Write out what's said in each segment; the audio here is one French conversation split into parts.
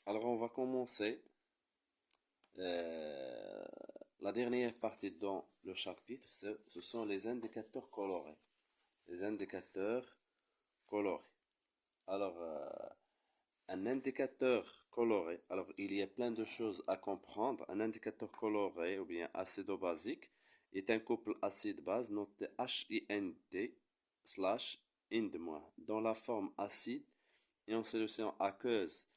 Alors, on va commencer euh, la dernière partie dans le chapitre, ce sont les indicateurs colorés. Les indicateurs colorés. Alors, un indicateur coloré, alors il y a plein de choses à comprendre. Un indicateur coloré ou bien acido-basique est un couple acide-base noté HIND slash IND- dans la forme acide et en solution aqueuse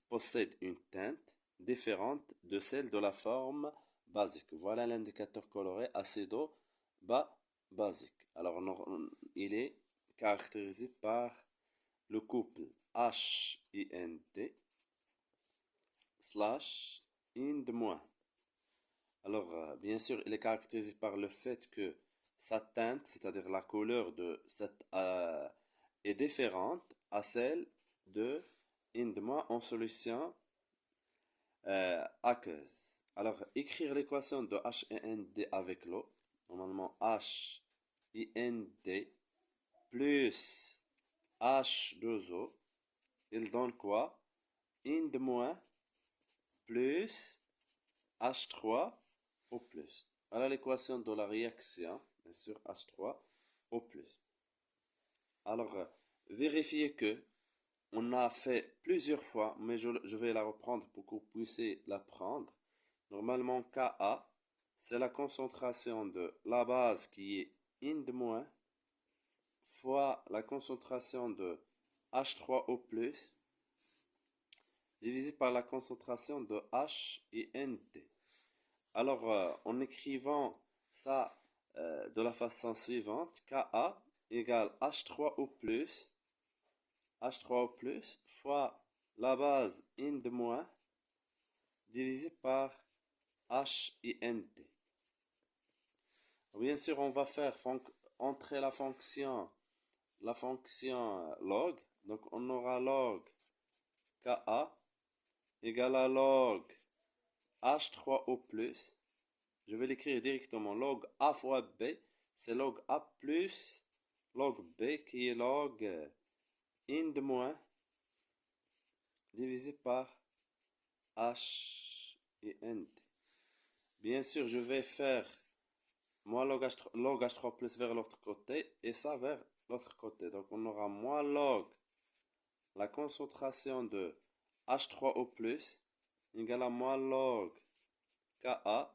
possède une teinte différente de celle de la forme basique. Voilà l'indicateur coloré acido-basique. Alors, il est caractérisé par le couple HIND slash IND-. Alors, bien sûr, il est caractérisé par le fait que sa teinte, c'est-à-dire la couleur de cette est différente à celle de IND- en solution aqueuse. Alors, écrire l'équation de HIND avec l'eau, normalement HIND plus H2O, il donne quoi? IND- plus H3O plus. Voilà l'équation de la réaction, bien sûr, H3O plus. Alors, vérifiez que on a fait plusieurs fois, mais je vais la reprendre pour que vous puissiez l'apprendre. Normalement, Ka, c'est la concentration de la base qui est IND- fois la concentration de H3O plus divisé par la concentration de H et NT. Alors, en écrivant ça de la façon suivante, Ka égale H3O plus fois la base IND- divisé par H et NT. Bien sûr, on va faire entrer la fonction log. Donc, on aura log Ka égale à log H3O plus. Je vais l'écrire directement. Log A fois B, c'est log A plus log B qui est log IND- divisé par H et NT. Bien sûr, je vais faire moins log H3 plus vers l'autre côté et ça vers l'autre côté. Donc, on aura moins log la concentration de H3O plus égale à moins log Ka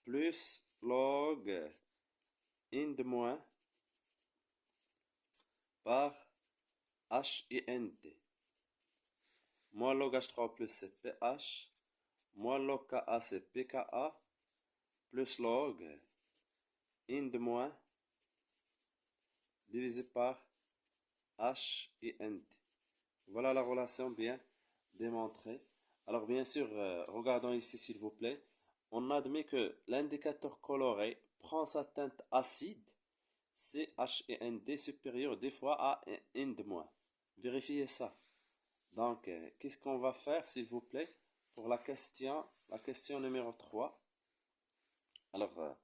plus log IND- par H et NT. Moins log H3 plus c'est PH. Moins log Ka c'est pKa. Plus log IND- divisé par H et NT. Voilà la relation bien démontrée. Alors bien sûr, regardons ici s'il vous plaît. On admet que l'indicateur coloré prend sa teinte acide, c'est H et ND supérieur des fois à IND-. Vérifiez ça. Donc, qu'est-ce qu'on va faire s'il vous plaît pour la question numéro 3. Alors,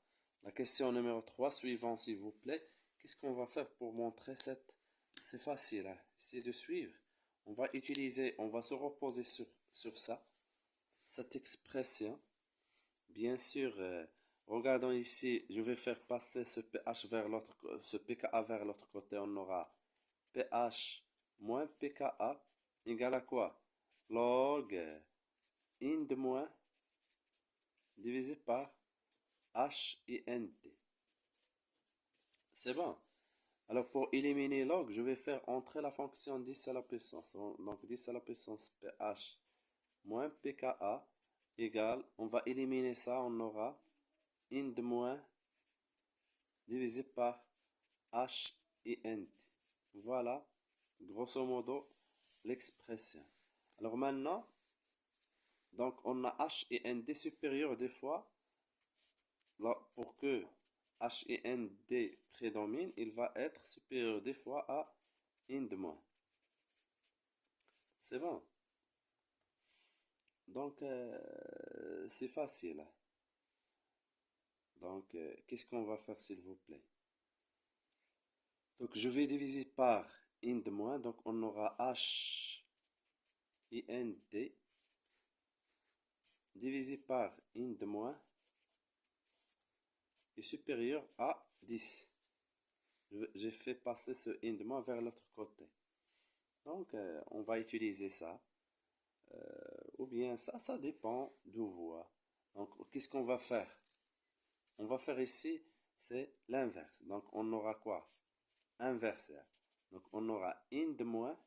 la question numéro 3, suivant s'il vous plaît. Qu'est-ce qu'on va faire pour montrer cette... C'est facile, hein. Essayez de suivre. On va se reposer sur ça, cette expression. Bien sûr, regardons ici, je vais faire passer ce pH vers l'autre, ce pKa vers l'autre côté. On aura pH moins pKa égale à quoi? Log IND- divisé par H et NT. C'est bon. Alors pour éliminer log, je vais faire entrer la fonction 10 à la puissance. Donc 10 à la puissance pH moins pKa égale, on va éliminer ça, on aura IND- divisé par H et NT. Voilà, grosso modo, l'expression. Alors maintenant, donc on a H et ND supérieurs des fois. Là, pour que H et ND prédominent, il va être supérieur des fois à IND-. C'est bon. Donc, c'est facile. Donc, qu'est-ce qu'on va faire, s'il vous plaît? Donc, je vais diviser par IND-. Donc, on aura H INT divisé par in de moins est supérieur à 10. J'ai fait passer ce in de moins vers l'autre côté. Donc, on va utiliser ça. Ou bien ça dépend d'où vous voyez. Donc, qu'est-ce qu'on va faire? On va faire ici, c'est l'inverse. Donc, on aura quoi? Inversé. Donc, on aura in de moins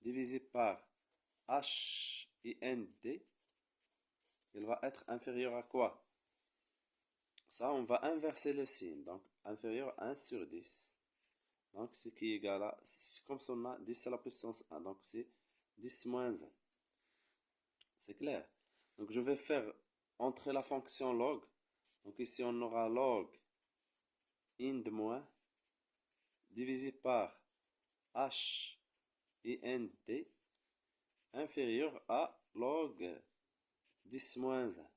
divisé par h int. Il va être inférieur à quoi? Ça, on va inverser le signe. Donc, inférieur à 1 sur 10. Donc, ce qui est égal à, comme ça, on a 10 à la puissance 1. Donc, c'est 10 moins 1. C'est clair. Donc, je vais faire entrer la fonction log. Donc, ici, on aura log in de moins divisé par h int inférieur à log 10 moins 1.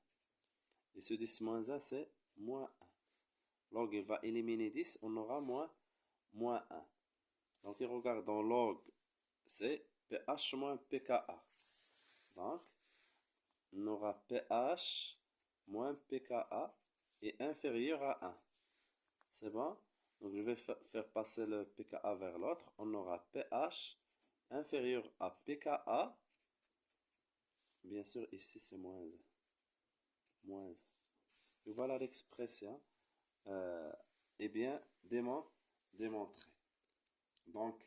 Et ce 10 moins 1, c'est moins 1. Log, il va éliminer 10, on aura moins 1. Donc, regardons log, c'est pH moins pKa. Donc, on aura pH moins pKa est inférieur à 1. C'est bon? Donc, je vais faire passer le pKa vers l'autre. On aura pH inférieur à pKa. Bien sûr, ici, c'est moins 1. Moins 1. Et voilà l'expression. Eh bien, démontré. Donc,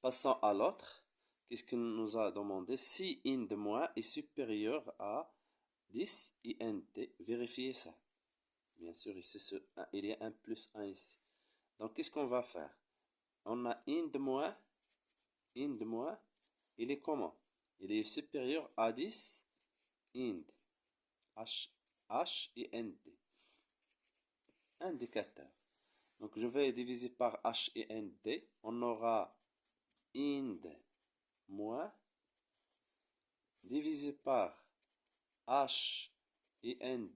passons à l'autre. Qu'est-ce qu'il nous a demandé? Si in de moins est supérieur à 10 int, vérifiez ça. Bien sûr, ici, il y a un plus 1 ici. Donc, qu'est-ce qu'on va faire? On a in de moins, il est comment? Il est supérieur à 10 int, h int, indicateur. Donc, je vais diviser par h int, on aura int moins divisé par h int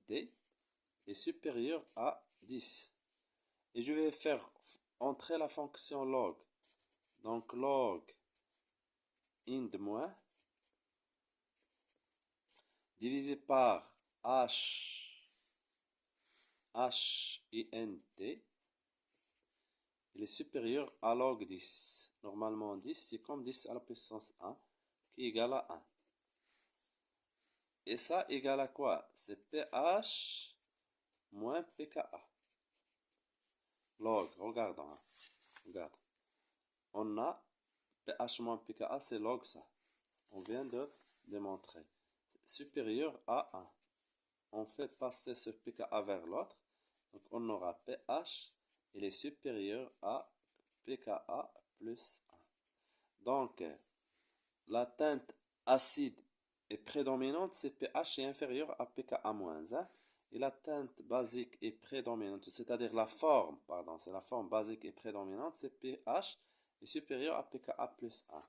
est supérieur à 10. Et je vais faire entrer la fonction log. Donc log int moins divisé par h int, il est supérieur à log 10. Normalement 10, c'est comme 10 à la puissance 1 qui est égal à 1. Et ça égale à quoi? C'est pH moins pKa. Log, regardons. Regarde. On a pH moins pKa, c'est log ça. On vient de démontrer. Supérieur à 1. On fait passer ce pKa vers l'autre. Donc on aura pH, il est supérieur à pKa plus 1. Donc, la teinte acide est prédominante, c'est pH est inférieur à pKa moins 1. Et la teinte basique est prédominante, c'est-à-dire la forme, pardon, c'est la forme basique et prédominante, c'est pH est supérieur à pKa plus 1.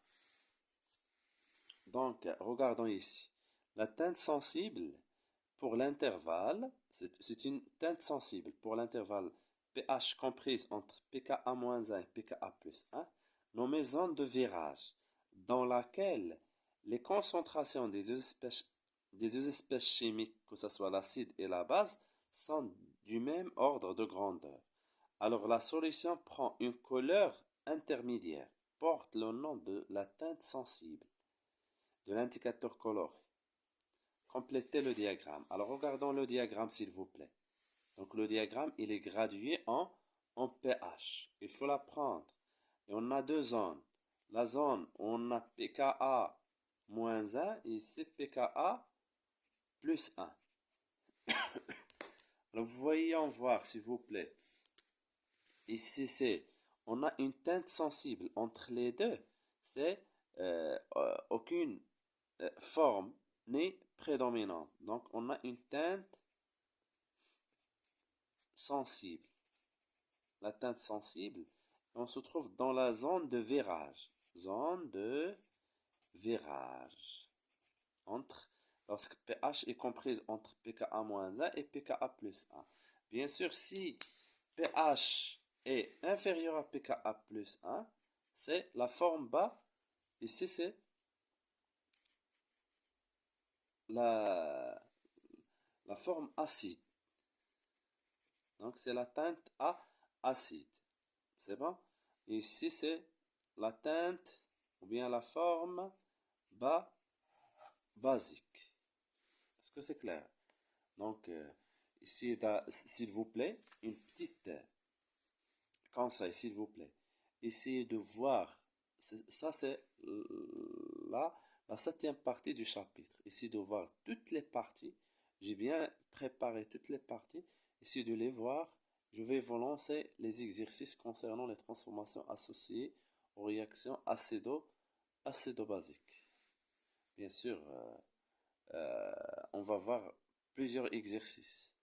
Donc, regardons ici. La teinte sensible pour l'intervalle, c'est une teinte sensible pour l'intervalle pH comprise entre pKa-1 et pKa plus 1, nommée zone de virage, dans laquelle les concentrations des deux espèces chimiques, que ce soit l'acide et la base, sont du même ordre de grandeur. Alors la solution prend une couleur intermédiaire, porte le nom de la teinte sensible, de l'indicateur coloré. Complétez le diagramme. Alors regardons le diagramme s'il vous plaît. Donc le diagramme il est gradué en pH. Il faut la prendre. Et on a deux zones. La zone où on a pKa moins 1 et ici pKa plus 1. Alors vous voyez en voir s'il vous plaît. Ici on a une teinte sensible entre les deux. C'est aucune forme n'est prédominante. Donc on a une teinte sensible. La teinte sensible, on se trouve dans la zone de virage. Zone de virage. Lorsque pH est comprise entre pKa-1 et pKa plus 1. Bien sûr, si pH est inférieur à pKa plus 1, c'est la forme Ici, c'est la, la forme acide. Donc, c'est la teinte A acide. C'est bon? Ici, c'est la teinte ou bien la forme basique. Est-ce que c'est clair? Donc, ici, s'il vous plaît, une petite conseil, s'il vous plaît. Essayez de voir. Ça, c'est la septième partie du chapitre. Essayez de voir toutes les parties. J'ai bien préparé toutes les parties. Essayez de les voir. Je vais vous lancer les exercices concernant les transformations associées aux réactions acédo-basiques. Bien sûr, on va voir plusieurs exercices.